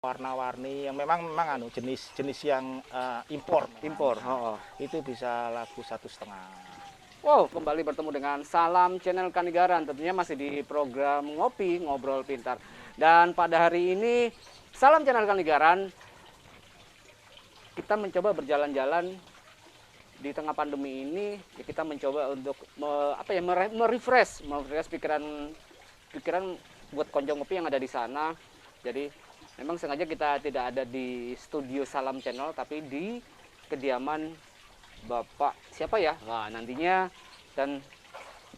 warna-warni yang memang jenis-jenis yang impor. Itu bisa laku 1,5. Wow, kembali bertemu dengan Salam Channel Kanigaran. Tentunya masih di program Ngopi Ngobrol Pintar. Dan pada hari ini Salam Channel Kanigaran kita mencoba berjalan-jalan di tengah pandemi ini. Kita mencoba untuk merefresh pikiran buat konco ngopi yang ada di sana. Jadi memang sengaja kita tidak ada di studio Salam Channel tapi di kediaman Bapak siapa ya? Nah, nantinya dan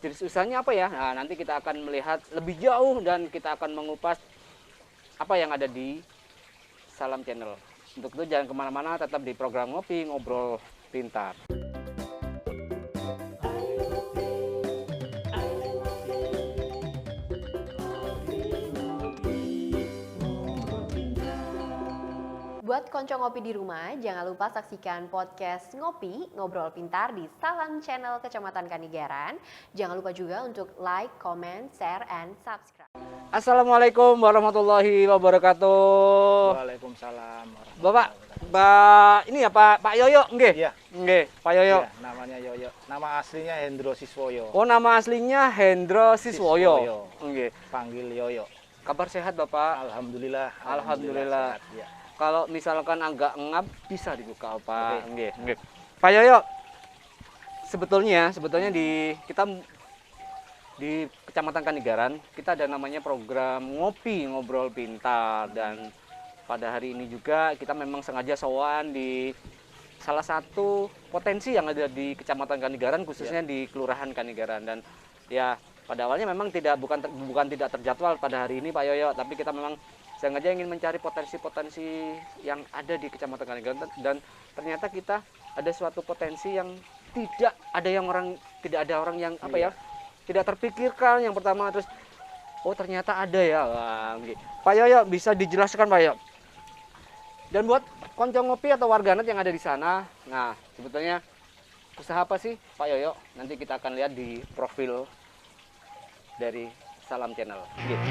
jenis usahanya apa ya? Nah, nanti kita akan melihat lebih jauh dan kita akan mengupas apa yang ada di Salam Channel. Untuk itu jangan kemana-mana, tetap di program Ngopi Ngobrol Pintar. Buat konco ngopi di rumah, jangan lupa saksikan podcast Ngopi Ngobrol Pintar di Salam Channel Kecamatan Kanigaran. Jangan lupa juga untuk like, comment, share, and subscribe. Assalamualaikum warahmatullahi wabarakatuh. Waalaikumsalam warahmatullahi Bapak, wabarakatuh. ini ya Pak Yoyo, nggih? Iya. Nggih, Pak Yoyo. Iya, namanya Yoyo. Nama aslinya Hendro Siswoyo. Oh, nama aslinya Hendro Siswoyo. Nggih. Panggil Yoyo. Kabar sehat, Bapak? Alhamdulillah. Alhamdulillah. Sehat, ya. Kalau misalkan agak ngap bisa dibuka, Pak. Oke. Nggih. Pak Yoyo, sebetulnya kita di Kecamatan Kanigaran, kita ada namanya program Ngopi Ngobrol Pintar, dan pada hari ini juga kita memang sengaja sowan di salah satu potensi yang ada di Kecamatan Kanigaran, khususnya di Kelurahan Kanigaran. Dan ya pada awalnya memang bukan tidak terjadwal pada hari ini, Pak Yoyo, tapi kita memang sengaja ingin mencari potensi-potensi yang ada di Kecamatan Kanigaran, dan ternyata kita ada suatu potensi yang tidak ada orang yang tidak terpikirkan yang pertama, terus oh ternyata ada ya. Wah, Pak Yoyo bisa dijelaskan, Pak Yoyo? Dan buat konco ngopi atau warganet yang ada di sana, nah sebetulnya usaha apa sih Pak Yoyo? Nanti kita akan lihat di profil dari Salam Channel. Gitu.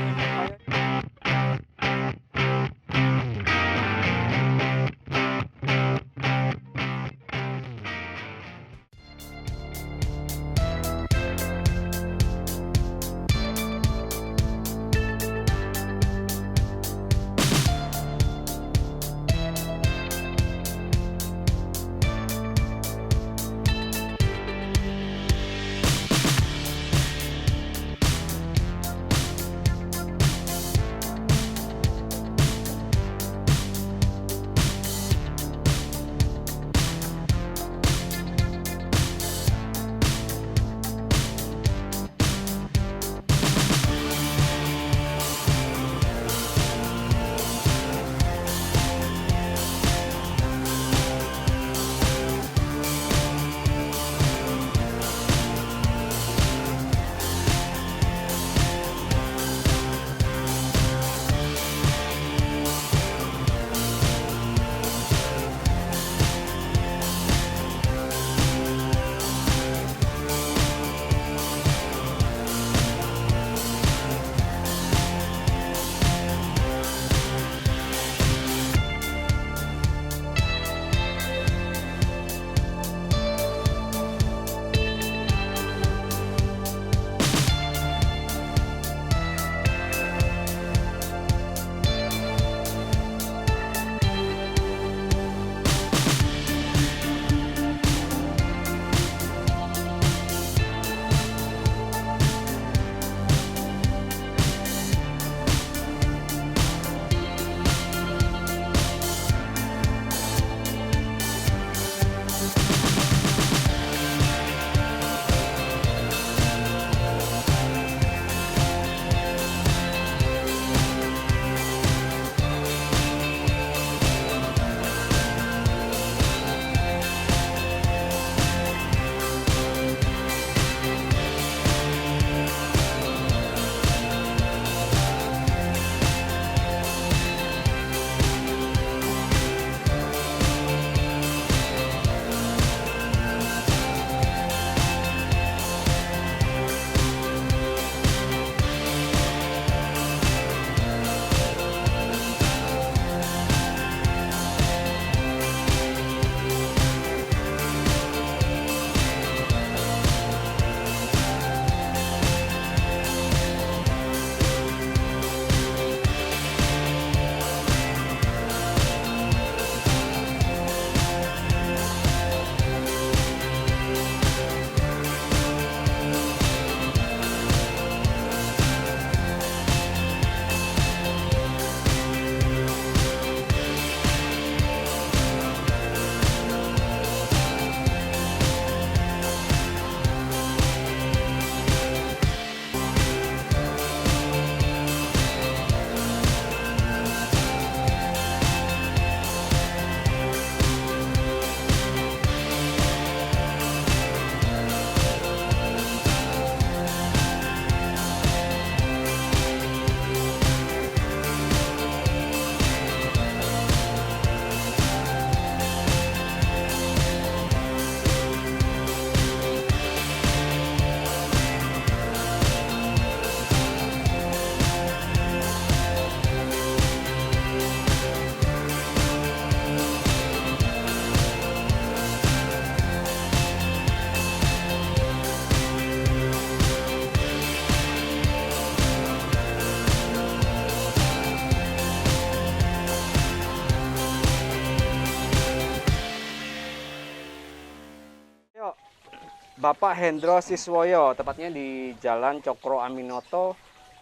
Bapak Hendro Siswoyo, tepatnya di Jalan Cokro Aminoto,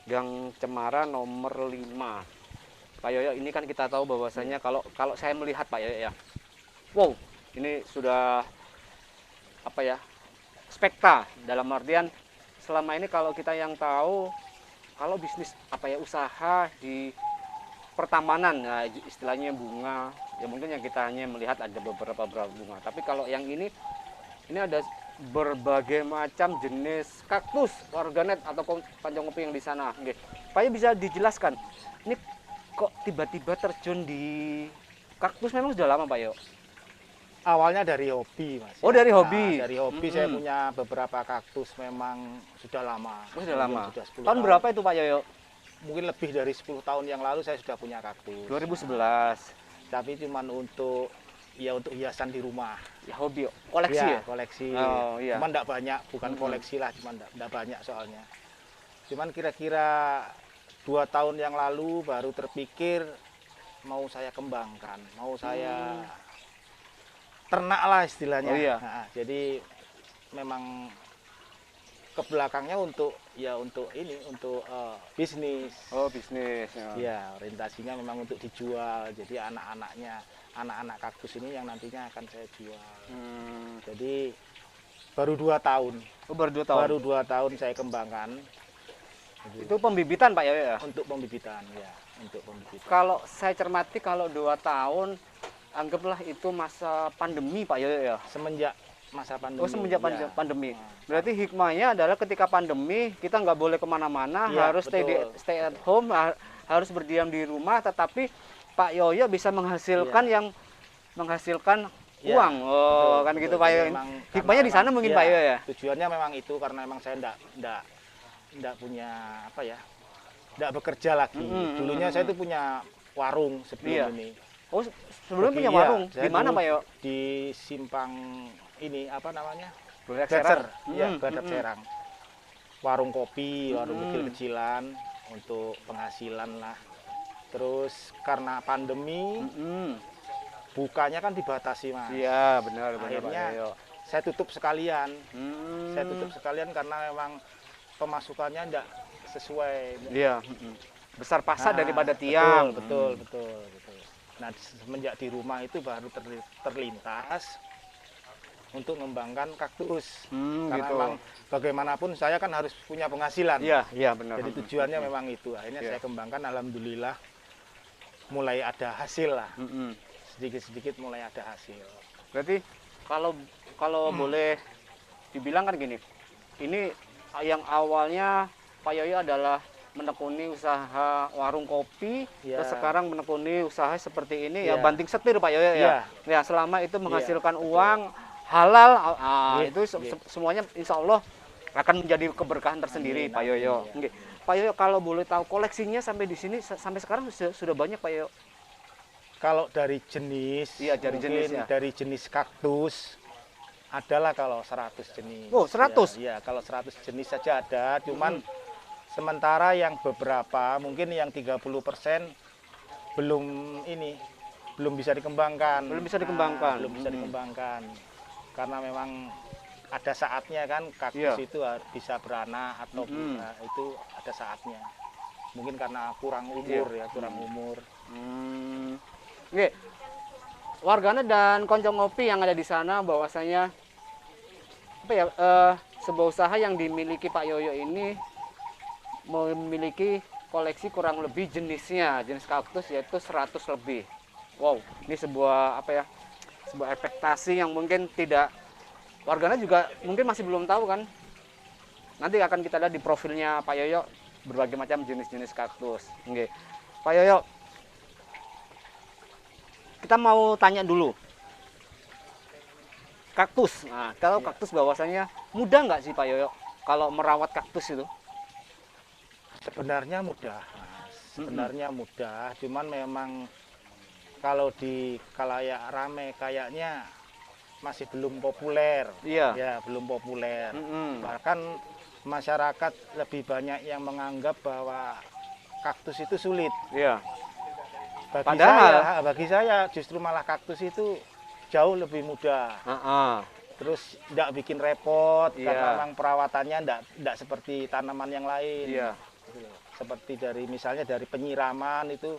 Gang Cemara nomor 5. Pak Yoyo, ini kan kita tahu bahwasanya kalau saya melihat Pak Yoyo ya, wow, ini sudah apa ya, spekta, dalam artian selama ini kalau kita yang tahu kalau bisnis apa ya, usaha di pertamanan, nah, istilahnya bunga ya, mungkin yang kita hanya melihat ada beberapa bunga, tapi kalau yang ini ada berbagai macam jenis kaktus, organet atau pancong kopi yang di sana. Oke, Pak Yoyo bisa dijelaskan ini kok tiba-tiba terjun di kaktus? Memang sudah lama Pak Yoyo? Awalnya dari hobi, Mas. Oh, dari hobi. Nah, dari hobi saya punya beberapa kaktus, memang sudah lama. Oh, sudah lama. Sudah 10 tahun berapa itu Pak Yoyo? Mungkin lebih dari 10 tahun yang lalu saya sudah punya kaktus. 2011. Tapi cuman untuk hiasan di rumah. Ya, hobi, koleksi ya? Koleksi. Oh, iya. Cuman enggak banyak, bukan koleksi lah, cuman enggak banyak soalnya. Cuman kira-kira 2 tahun yang lalu baru terpikir mau saya kembangkan, mau saya ternak lah istilahnya. Oh, iya. Nah, jadi memang ke belakangnya untuk bisnis. Oh, bisnis. Ya, orientasinya memang untuk dijual. Jadi anak-anak kaktus ini yang nantinya akan saya jual. Jadi baru 2 tahun. Oh, baru 2 tahun. Baru 2 tahun saya kembangkan. Itu pembibitan Pak Yoyo ya? Untuk pembibitan, ya, untuk pembibitan. Kalau saya cermati, kalau 2 tahun, anggaplah itu masa pandemi Pak Yoyo ya? Semenjak masa pandemi. Oh, semenjak ya. pandemi. Berarti hikmahnya adalah ketika pandemi, kita nggak boleh kemana-mana, Ya, harus betul. stay at home, harus berdiam di rumah, tetapi Pak Yoyo bisa menghasilkan menghasilkan Ya, uang. Oh, betul, kan betul. gitu Pak Jadi Yoyo. memang Hikmahnya di sana mungkin Pak Yoyo ya? Tujuannya memang itu, karena memang saya enggak punya enggak bekerja lagi. Dulunya saya itu punya warung sebelum ini. Oh, sebelum punya Iya, warung. saya Di mana dulu Pak Yoyo? Di simpang ini apa namanya? Black Becer. Serang. Iya, Badak Serang. Warung kopi, warung kecil-kecilan untuk penghasilan lah. Terus karena pandemi, bukanya kan dibatasi, Mas. Iya, benar Pak Akhirnya Yoyo. saya tutup sekalian. Saya tutup sekalian karena memang pemasukannya enggak sesuai. Iya. Besar pasar Nah, daripada tiang. Betul. Nah, semenjak di rumah itu baru terlintas untuk mengembangkan kaktus. Karena Gitu. memang bagaimanapun saya kan harus punya penghasilan. Iya benar. Jadi tujuannya memang itu. Akhirnya saya kembangkan, alhamdulillah mulai ada hasil lah. Sedikit-sedikit mulai ada hasil. Berarti kalau boleh dibilang kan gini, ini yang awalnya Pak Yoyo adalah menekuni usaha warung kopi, Ya. terus sekarang menekuni usaha seperti ini ya, Ya. banting setir Pak Yoyo ya. Ya. Ya, selama itu menghasilkan betul. uang halal, Iya, itu semuanya insya Allah akan menjadi keberkahan tersendiri Amin, Pak Yoyo. amin, Oke. Pak Yoyo, kalau boleh tahu koleksinya sampai di sini sampai sekarang sudah banyak Pak Yoyo? Kalau dari jenis, Iya, dari mungkin jenis, ya. dari jenis kaktus adalah kalau 100 jenis. Oh, 100? Ya, kalau 100 jenis saja ada, cuman sementara yang beberapa, mungkin yang 30% belum bisa dikembangkan. Belum bisa dikembangkan. Belum bisa dikembangkan. Karena memang ada saatnya kan kaktus Iya. itu bisa beranak atau itu ada saatnya. Mungkin karena kurang umur kurang umur. Oke, warganet dan konco ngopi yang ada di sana bahwasanya apa ya, sebuah usaha yang dimiliki Pak Yoyo ini memiliki koleksi kurang lebih jenis kaktus yaitu 100 lebih. Wow, ini sebuah apa ya, sebuah ekspektasi yang mungkin tidak, warganet juga mungkin masih belum tahu kan. Nanti akan kita lihat di profilnya Pak Yoyo berbagai macam jenis-jenis kaktus. Oke, Pak Yoyo, kita mau tanya dulu. Kaktus. Nah, kalau kaktus bahwasanya mudah nggak sih Pak Yoyo kalau merawat kaktus itu? Sebenarnya mudah, Mas. Sebenarnya mudah, cuman memang kalau di kalayak rame kayaknya masih belum populer. Iya. Ya, belum populer. Bahkan masyarakat lebih banyak yang menganggap bahwa kaktus itu sulit. Iya. Bagi saya justru malah kaktus itu jauh lebih mudah. Terus tidak bikin repot Iya. karena memang perawatannya tidak seperti tanaman yang lain. Iya. Gitu loh. Seperti misalnya dari penyiraman itu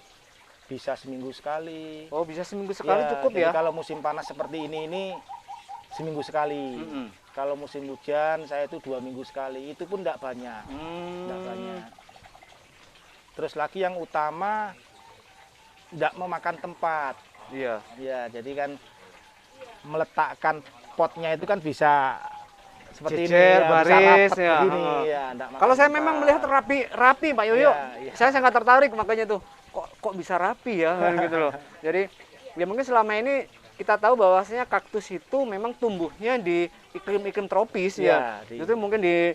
bisa seminggu sekali. Oh, bisa seminggu sekali cukup jadi ya? kalau musim panas seperti ini seminggu sekali. Mm-mm. Kalau musim hujan saya itu 2 minggu sekali. Itu pun tidak banyak. Hmm. Tidak banyak. Terus lagi yang utama tidak memakan tempat. Iya. Ya, jadi kan meletakkan potnya itu kan bisa seperti Jejer, ini ya, bisa baris, rapat ya. begini Heeh. ya. Nggak makan Kalau saya tempat. memang melihat rapi Pak Yoyo. Iya. Saya sangat tertarik makanya tuh. Kok bisa rapi ya kan gitu loh. Jadi ya mungkin selama ini kita tahu bahwasanya kaktus itu memang tumbuhnya di iklim-iklim tropis ya. Iya, Itu mungkin di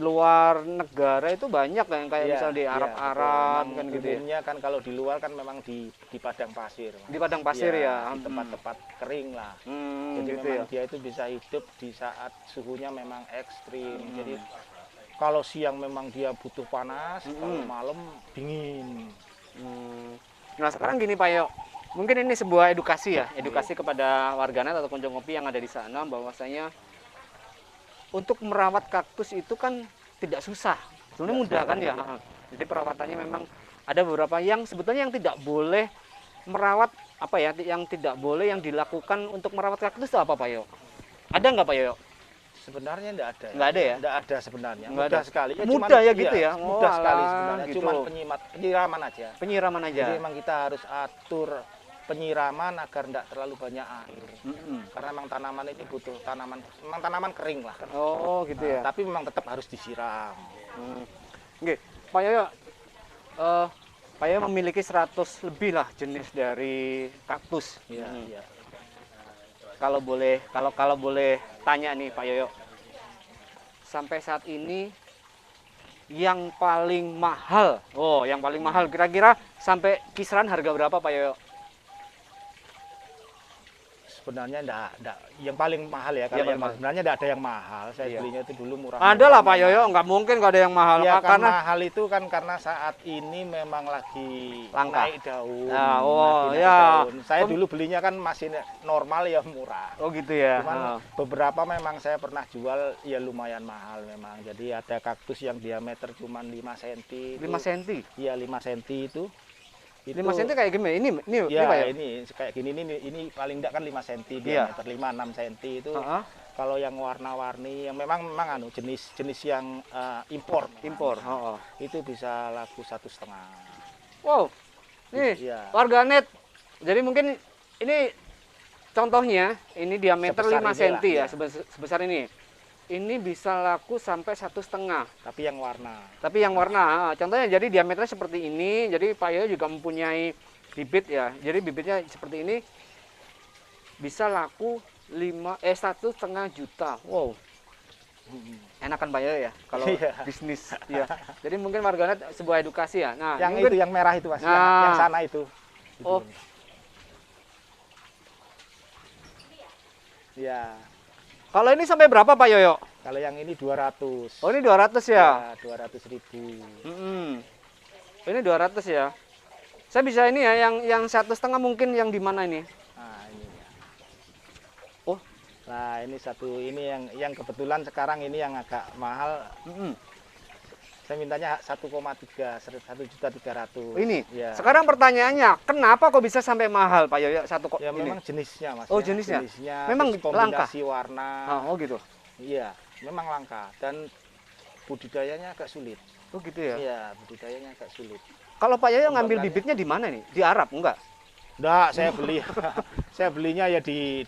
luar negara itu banyak kan kayak Iya, misal di iya, Arab-Arab betul. kan Memang gitu ya. umumnya kan kalau di luar kan memang di padang pasir. Mas. Di padang pasir ya. Di tempat-tempat kering lah. Hmm, Jadi gitu memang ya. dia itu bisa hidup di saat suhunya memang ekstrim. Jadi kalau siang memang dia butuh panas, kalau malam dingin. Hmm. Nah sekarang gini Pak Yo, mungkin ini sebuah edukasi ya, edukasi kepada warganet atau konco ngopi yang ada di sana bahwasanya untuk merawat kaktus itu kan tidak susah, sebenarnya mudah kan ya. Jadi perawatannya memang ada beberapa yang sebetulnya yang tidak boleh merawat apa ya, yang tidak boleh yang dilakukan untuk merawat kaktus itu apa Pak Yo? Ada nggak Pak Yo? Sebenarnya enggak ada. Nggak ada ya? Enggak ada sebenarnya. Nggak Mudah ada. sekali. Mudah ya gitu ya? Mudah Oh, sekali alah, sebenarnya. gitu. Cuman penyiraman aja. Penyiraman aja. Jadi memang kita harus atur penyiraman agar enggak terlalu banyak air. Mm-mm. Karena memang tanaman ini butuh tanaman kering lah. Oh gitu ya. Tapi memang tetap harus disiram. Oke, Pak Yoyo, Pak Yoyo memiliki 100 lebih lah jenis dari kaktus. Iya, Hmm. iya. Kalau boleh tanya nih Pak Yoyo, sampai saat ini yang paling mahal, yang paling mahal kira-kira sampai kisaran harga berapa Pak Yoyo? Sebenarnya enggak yang paling mahal ya. Iya, Kalau yang paling mahal. sebenarnya enggak ada yang mahal. Saya Iya. belinya itu dulu murah. Ada lah Pak Yoyo, nggak mungkin nggak ada yang mahal. Iya, kan Karena mahal itu kan karena saat ini memang lagi Langka. naik daun. Nah, oh, lagi naik ya. daun. Saya dulu belinya kan masih normal ya murah. oh gitu ya. Cuman beberapa memang saya pernah jual ya lumayan mahal memang. Jadi ada kaktus yang diameter cuma 5 cm. 5 cm. Iya 5 cm itu. 5 cm kayak gimana? Ini Ya, Pak Yoyo? ini kayak gini ini paling enggak kan 5 cm Iya. diameter 5-6 cm itu. Heeh. Kalau yang warna-warni yang memang jenis yang impor. Impor. Oh. Itu bisa laku 1,5. Wow, nih Iya. warganet. Jadi mungkin ini contohnya, ini diameter Sebesar 5 inilah, cm ya, ya. sebesar ini. Ini bisa laku sampai 1,5. Tapi yang warna. Tapi yang warna, contohnya jadi diameternya seperti ini. Jadi Pak Yoyo juga mempunyai bibit ya. Jadi bibitnya seperti ini bisa laku 1,5 juta. Wow. Enakan Pak Yoyo ya kalau Iya. bisnis ya. Jadi mungkin warganet sebuah edukasi ya. Nah, Yang mungkin itu yang merah itu Mas, Nah. yang sana itu. Itu. Oh. Ya. kalau ini sampai berapa Pak Yoyo? Kalau yang ini 200. Oh, ini 200 ya. 200.000. Ini 200 ya. Saya bisa ini ya, yang 1,5 mungkin yang di mana ini? Nah, ini. Oh. Nah, ini ini yang kebetulan sekarang ini yang agak mahal. Saya mintanya 1,3, 1.300.000. Ini. Ya. Sekarang pertanyaannya, kenapa kok bisa sampai mahal Pak Yoyo Ya ini? memang jenisnya Mas. Oh, ya. jenisnya? Jenisnya Memang terus kombinasi warna. Oh gitu. Iya, memang langka dan budidayanya agak sulit. Oh gitu ya. Iya, budidayanya agak sulit. Kalau Pak Yoyo ngambil Kembangkannya. bibitnya di mana nih? Di Arab enggak? Enggak, saya beli. Saya belinya ya di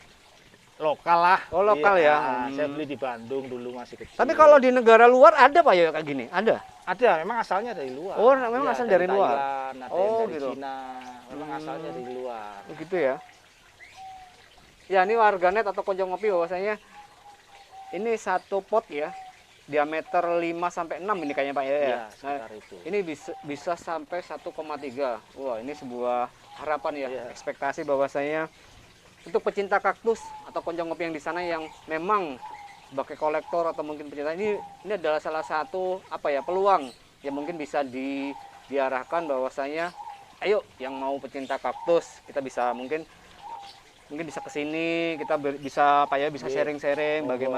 lokal lah. Oh, lokal ya. Saya beli di Bandung dulu masih kecil. Tapi kalau di negara luar ada Pak Yoyo kayak gini? Ada. ada, memang asalnya dari luar. Oh, memang asal dari luar. Thailand, ada Oh, yang dari gitu. Cina. Memang asalnya dari luar. Oh gitu ya. Ya ini warganet atau konco ngopi bahwasanya ini satu pot ya. Diameter 5 sampai 6 ini kayaknya Pak Yoyo ya. Iya, sekitar itu. Ini bisa sampai 1,3. Wah, ini sebuah harapan ya, Iya. ekspektasi bahwasanya untuk pecinta kaktus atau konco ngopi yang di sana yang memang sebagai kolektor atau mungkin pecinta ini adalah salah satu peluang yang mungkin bisa diarahkan bahwasanya ayo yang mau pecinta kaktus kita bisa mungkin mungkin bisa kesini, kita bisa Pak Yoyo bisa Iya. sharing-sharing Monggo,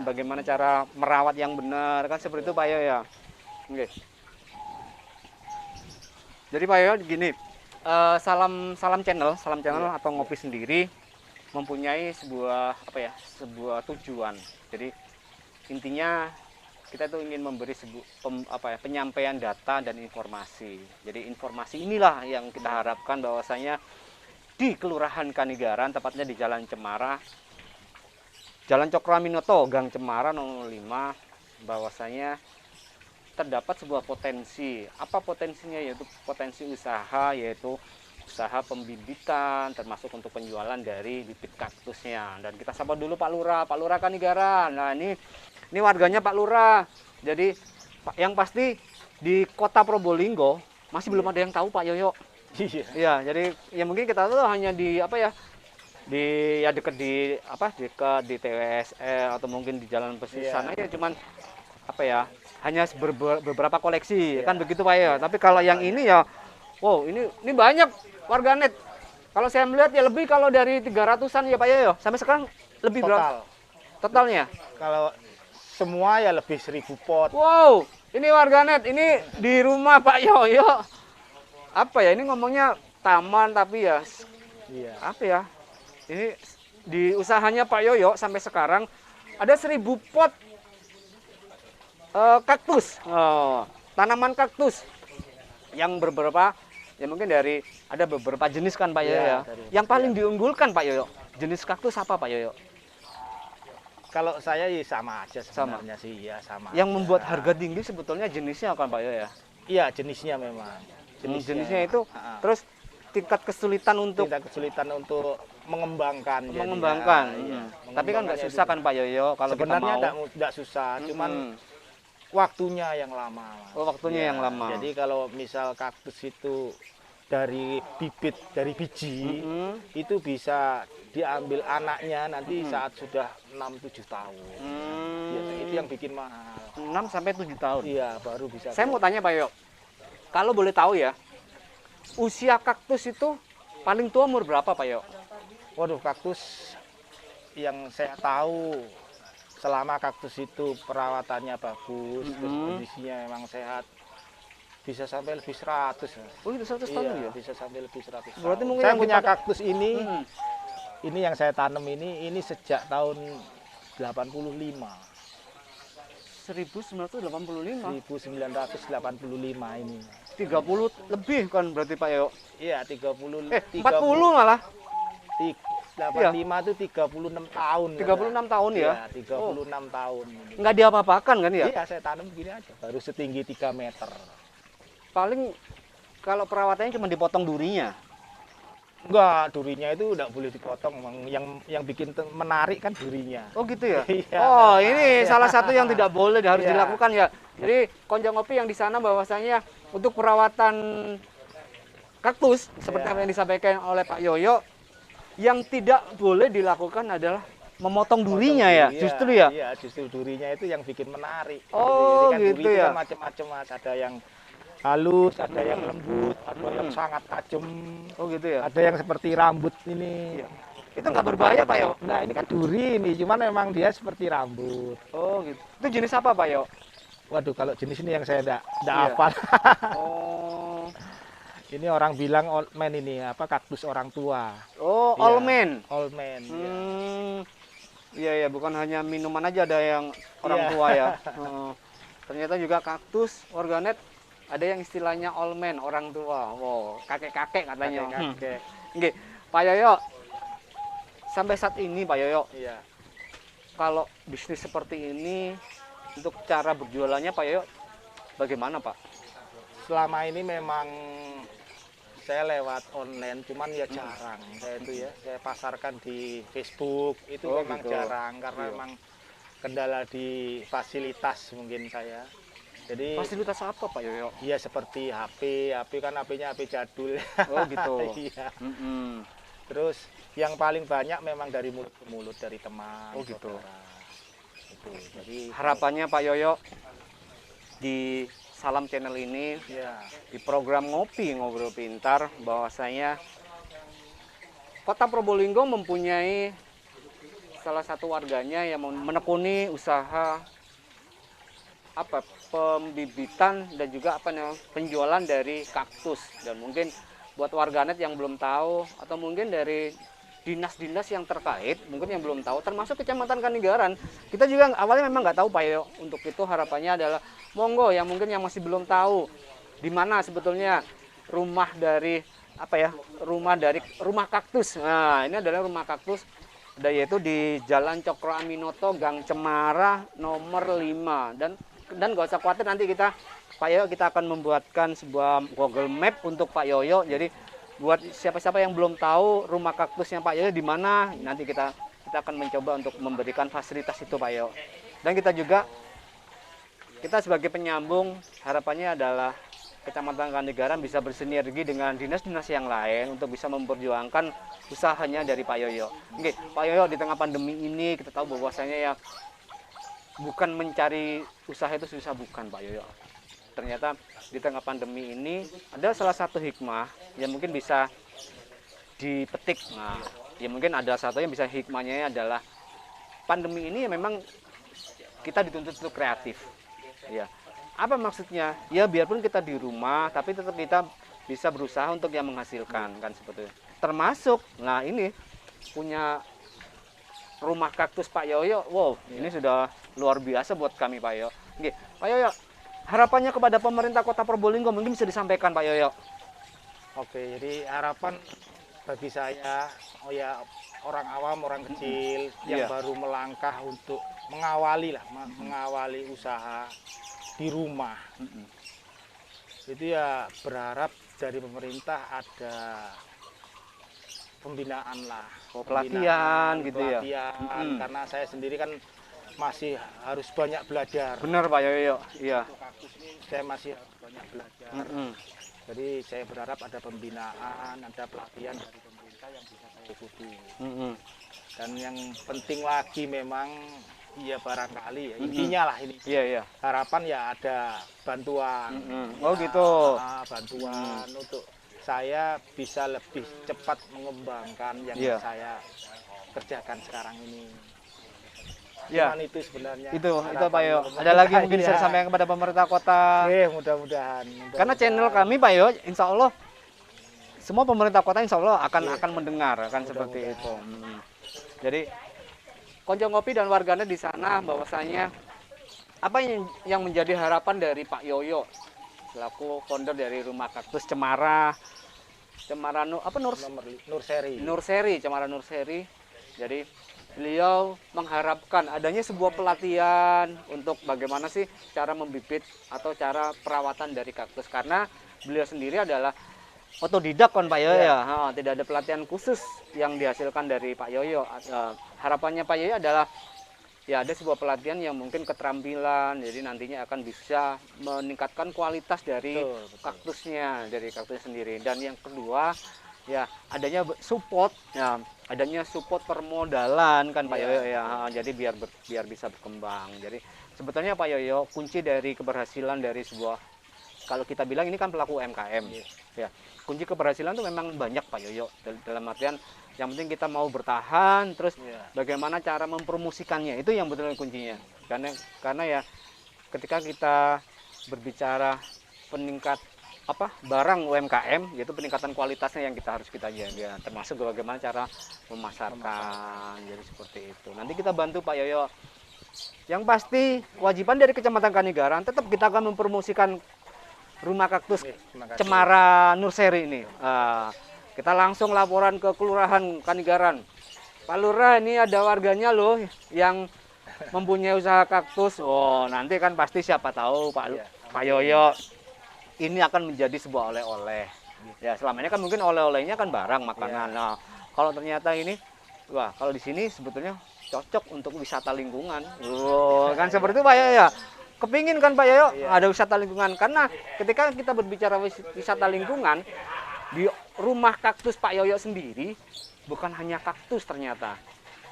bagaimana cara merawat yang benar, kan seperti itu Pak Yoyo ya. Oke. Jadi Pak Yoyo gini, salam channel atau ngopi sendiri mempunyai sebuah tujuan. Jadi intinya kita tuh ingin memberi penyampaian data dan informasi. Jadi informasi inilah yang kita harapkan bahwasanya di Kelurahan Kanigaran, tepatnya di Jalan Cemara, Jalan Cokroaminoto, Gang Cemara nomor 5, bahwasanya terdapat sebuah potensi. Apa potensinya? Yaitu potensi usaha, yaitu usaha pembibitan, termasuk untuk penjualan dari bibit kaktusnya. Dan kita sapa dulu Pak Lurah Kanigaran. Nah ini warganya Pak Lurah. Jadi yang pasti di Kota Probolinggo masih belum ada yang tahu Pak Yoyo. Iya. Iya, jadi ya mungkin kita tuh hanya di dekat di TWSL atau mungkin di Jalan Pesisir sana ya, cuman hanya beberapa koleksi kan begitu Pak ya. Tapi kalau yang ini ya, wow, ini banyak warganet. Kalau saya melihat ya lebih kalau dari 300-an ya Pak ya. Sampai sekarang lebih berapa? Totalnya? Kalau semua ya lebih 1000 pot. Wow, ini warganet, ini di rumah Pak Yoyo. Ini ngomongnya taman tapi ya Iya. Ini di usahanya Pak Yoyo sampai sekarang ada 1000 pot kaktus, tanaman kaktus yang beberapa ya mungkin ada beberapa jenis kan Pak Yoyo ya. Yang paling diunggulkan Pak Yoyo, jenis kaktus apa Pak Yoyo? Kalau saya ya sama aja sebenarnya sih, ya sama. Yang aja. membuat harga tinggi sebetulnya jenisnya kan Pak Yoyo ya? Iya, jenisnya memang. Jenisnya itu, terus tingkat kesulitan untuk mengembangkan. Iya. Tapi kan nggak susah kan Pak Yoyo kalau sebenarnya kita mau. nggak susah, cuman waktunya yang lama. Oh, waktunya yang lama. Jadi kalau misal kaktus itu dari biji, itu bisa diambil anaknya nanti saat sudah 6-7 tahun. Ya, itu yang bikin mahal. 6-7 tahun. Iya, baru bisa. Saya mau tanya Pak Yoyo, kalau boleh tahu ya, usia kaktus itu paling tua umur berapa Pak Yoyo? Waduh, kaktus yang saya tahu selama kaktus itu perawatannya bagus, terus kondisinya memang sehat, bisa sampai lebih 100. Oh, itu 100 tahun ya? Bisa sampai lebih 100 Berarti tahun. mungkin Saya yang punya kaktus ini yang saya tanam ini sejak tahun 85. 1985. 1985 ini. 30 lebih kan berarti Pak Yoyo? Iya, 40 malah. 85 itu 36 tahun. 36 tahun ya? Iya, 36 tahun. Nggak diapa-apakan kan ya? Iya, saya tanam begini aja, baru setinggi 3 meter. Paling kalau perawatannya cuma dipotong durinya. Enggak, durinya itu udah boleh dipotong. Yang bikin menarik kan durinya. Oh gitu ya? Iya. Oh, ini salah satu yang tidak boleh harus Iya. dilakukan ya. Jadi Konco Ngopi yang di sana bahwasanya untuk perawatan kaktus seperti apa yang disampaikan oleh Pak Yoyo, yang tidak boleh dilakukan adalah memotong durinya ya, justru ya. Iya, justru durinya itu yang bikin menarik. Oh, Jadi gitu duri itu ya. kan macam-macam, Mas. Ada yang halus, ada yang lembut, ada yang sangat tajam. Oh gitu ya. Ada yang seperti rambut ini. Iya. Itu nggak berbahaya Pak Yo? Nah, ini kan duri ini, cuman memang dia seperti rambut. Oh gitu. Itu jenis apa Pak Yo? Waduh, kalau jenis ini yang saya enggak Iya. hafal. Oh. Ini orang bilang old man ini, kaktus orang tua. Oh, Iya, all man. Old man. Iya. Iya ya, bukan hanya minuman aja ada yang orang Iya. tua ya. Ternyata juga kaktus organet ada yang istilahnya all man, orang tua. Wow, kakek-kakek katanya. Kakek-kakek. Oke, Pak Yoyo. Sampai saat ini Pak Yoyo, Iya. kalau bisnis seperti ini untuk cara berjualannya Pak Yoyo bagaimana Pak? Selama ini memang saya lewat online, cuman ya jarang. Saya pasarkan di Facebook, itu Oh, memang gitu. jarang karena Iya. memang kendala di fasilitas mungkin saya. Jadi Fasilitas apa Pak Yoyo? ya seperti HP kan HP-nya HP jadul. Oh gitu. Iya. Mm-mm. Terus yang paling banyak memang dari mulut ke mulut, dari teman. Oh, gitu. saudara. Itu. Jadi Harapannya Pak Yoyo di Salam Channel ini, ya, di program Ngopi Ngobrol Pintar, bahwasanya Kota Probolinggo mempunyai salah satu warganya yang menekuni usaha pembibitan dan juga penjualan dari kaktus. Dan mungkin buat warganet yang belum tahu atau mungkin dari dinas-dinas yang terkait mungkin yang belum tahu, termasuk Kecamatan Kanigaran, kita juga awalnya memang nggak tahu Pak Yoyo. Untuk itu harapannya adalah monggo yang mungkin yang masih belum tahu di mana sebetulnya rumah dari rumah kaktus. Nah, ini adalah rumah kaktus, yaitu di Jalan Cokro Aminoto, Gang Cemara nomor 5. Dan nggak usah khawatir, nanti Pak Yoyo kita akan membuatkan sebuah Google Map untuk Pak Yoyo. Jadi buat siapa-siapa yang belum tahu rumah kaktusnya Pak Yoyo di mana, nanti kita akan mencoba untuk memberikan fasilitas itu Pak Yoyo. Dan kita sebagai penyambung, harapannya adalah Kecamatan Kanigaran bisa bersinergi dengan dinas-dinas yang lain untuk bisa memperjuangkan usahanya dari Pak Yoyo. Oke, Pak Yoyo, di tengah pandemi ini kita tahu bahwasanya ya bukan mencari usaha itu susah, bukan Pak Yoyo. Ternyata di tengah pandemi ini ada salah satu hikmah yang mungkin bisa dipetik. Nah, ya mungkin ada satu yang bisa hikmahnya adalah pandemi ini ya memang kita dituntut untuk kreatif. Ya. Apa maksudnya? Ya biarpun kita di rumah, tapi tetap kita bisa berusaha untuk yang menghasilkan, kan seperti itu. Termasuk, nah ini punya rumah kaktus Pak Yoyo. Wow, ini sudah luar biasa buat kami Pak Yoyo. Oke, Pak Yoyo, harapannya kepada pemerintah Kota Probolinggo mungkin bisa disampaikan Pak Yoyo. Oke, jadi harapan bagi saya, orang awam, orang kecil yang baru melangkah untuk mengawali usaha di rumah. Itu ya berharap dari pemerintah ada pembinaan lah, pelatihan gitu ya. Karena saya sendiri kan masih harus banyak belajar. Benar Pak Yoyo, iya. Untuk kaktus ini saya masih harus banyak belajar. Jadi saya berharap ada pembinaan, ada pelatihan dari pemerintah yang bisa saya ikuti. Dan yang penting lagi memang ya barangkali ya intinya lah ini. Iya. Harapan ya ada bantuan. Oh gitu. Bantuan untuk saya bisa lebih cepat mengembangkan yang saya kerjakan sekarang ini. Ya. Cuman itu sebenarnya. Itu Pak Yoyo. Ada lagi mungkin bisa disampaikan kepada pemerintah kota. Mudah-mudahan. Karena channel kami Pak Yoyo, insya Allah semua pemerintah kota insya Allah akan mendengar, akan seperti itu. Jadi Konco Ngopi dan warganet di sana bahwasanya apa yang menjadi harapan dari Pak Yoyo selaku founder dari Rumah Kaktus Cemara Nurseri. Jadi beliau mengharapkan adanya sebuah pelatihan untuk bagaimana sih cara membibit atau cara perawatan dari kaktus, karena beliau sendiri adalah otodidak kan Pak Yoyo ya. Tidak ada pelatihan khusus yang dihasilkan dari Pak Yoyo. Harapannya Pak Yoyo adalah ya ada sebuah pelatihan yang mungkin keterampilan, jadi nantinya akan bisa meningkatkan kualitas dari kaktusnya, dari kaktus sendiri. Dan yang kedua ya adanya support, ya adanya support permodalan kan Pak Yoyo ya. Jadi biar bisa berkembang. Jadi sebetulnya Pak Yoyo kunci dari keberhasilan dari sebuah, kalau kita bilang ini kan pelaku UMKM ya, kunci keberhasilan itu memang banyak Pak Yoyo, dalam artian yang penting kita mau bertahan, terus bagaimana cara mempromosikannya, itu yang betul kuncinya. Karena ya ketika kita berbicara peningkat barang UMKM, yaitu peningkatan kualitasnya yang harus kita jaga, termasuk bagaimana cara memasarkan. Jadi seperti itu. Nanti kita bantu Pak Yoyo. Yang pasti kewajiban dari Kecamatan Kanigaran tetap kita akan mempromosikan Rumah Kaktus Cemara Nurseri ini. Kita langsung laporan ke Kelurahan Kanigaran. Pak Lurah, ini ada warganya loh yang mempunyai usaha kaktus. Oh, nanti kan pasti siapa tahu Pak Yoyo ini akan menjadi sebuah oleh-oleh. Ya, selama ini kan mungkin oleh-olehnya kan barang, makanan. Nah, kalau ternyata ini, wah, kalau di sini sebetulnya cocok untuk wisata lingkungan. Oh, kan seperti itu Pak Yoyo ya. Kepingin kan Pak Yoyo ada wisata lingkungan, karena ketika kita berbicara wisata lingkungan di Rumah Kaktus Pak Yoyo sendiri bukan hanya kaktus ternyata.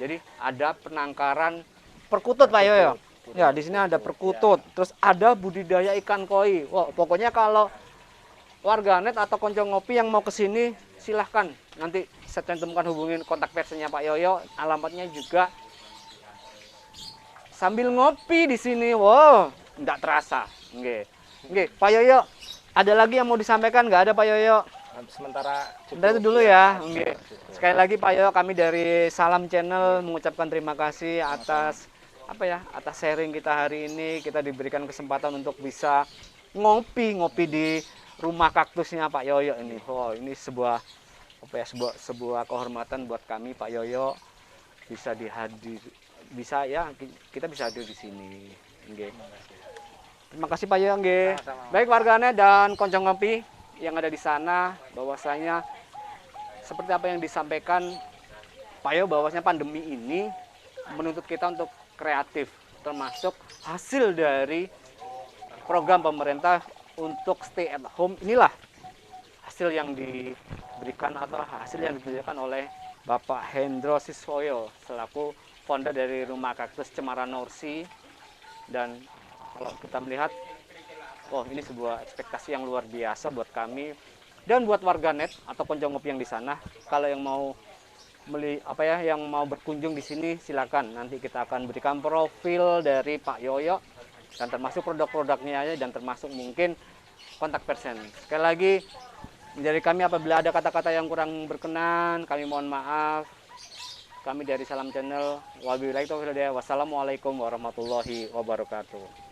Jadi ada penangkaran perkutut Pak Yoyo. Ya, di sini ada perkutut, terus ada budidaya ikan koi. Wah, pokoknya kalau warganet atau Konco Ngopi yang mau ke sini silahkan nanti saya cantumkan hubungin kontak personnya Pak Yoyo, alamatnya juga. Sambil ngopi di sini, wow, nggak terasa. Nggih, Pak Yoyo, ada lagi yang mau disampaikan nggak ada Pak Yoyo? Sementara Itu dulu ya. Nggih. Sekali lagi Pak Yoyo, kami dari Salam Channel mengucapkan terima kasih atas atas sharing kita hari ini. Kita diberikan kesempatan untuk bisa ngopi di rumah kaktusnya Pak Yoyo ini. Oh, ini sebuah sebuah kehormatan buat kami Pak Yoyo bisa kita bisa hadir di sini. Nggih. Terima kasih Pak Yoyo nggih. Baik warganet dan konco ngopi yang ada di sana, bahwasanya seperti apa yang disampaikan Pak Yoyo, bahwasanya pandemi ini menuntut kita untuk kreatif, termasuk hasil dari program pemerintah untuk stay at home. Inilah hasil yang diberikan atau hasil yang diberikan oleh Bapak Hendro Siswoyo selaku founder dari Rumah Kaktus Cemara Norsi. Dan kalau kita melihat, oh ini sebuah ekspektasi yang luar biasa buat kami dan buat warganet atau konco ngopi yang di sana. Kalau yang mau yang mau berkunjung di sini silakan. Nanti kita akan berikan profil dari Pak Yoyo dan termasuk produk-produknya aja, dan termasuk mungkin kontak person. Sekali lagi dari kami, apabila ada kata-kata yang kurang berkenan, kami mohon maaf. Kami dari Salam Channel, wabillahi taufiq wal hidayah. Wassalamualaikum warahmatullahi wabarakatuh.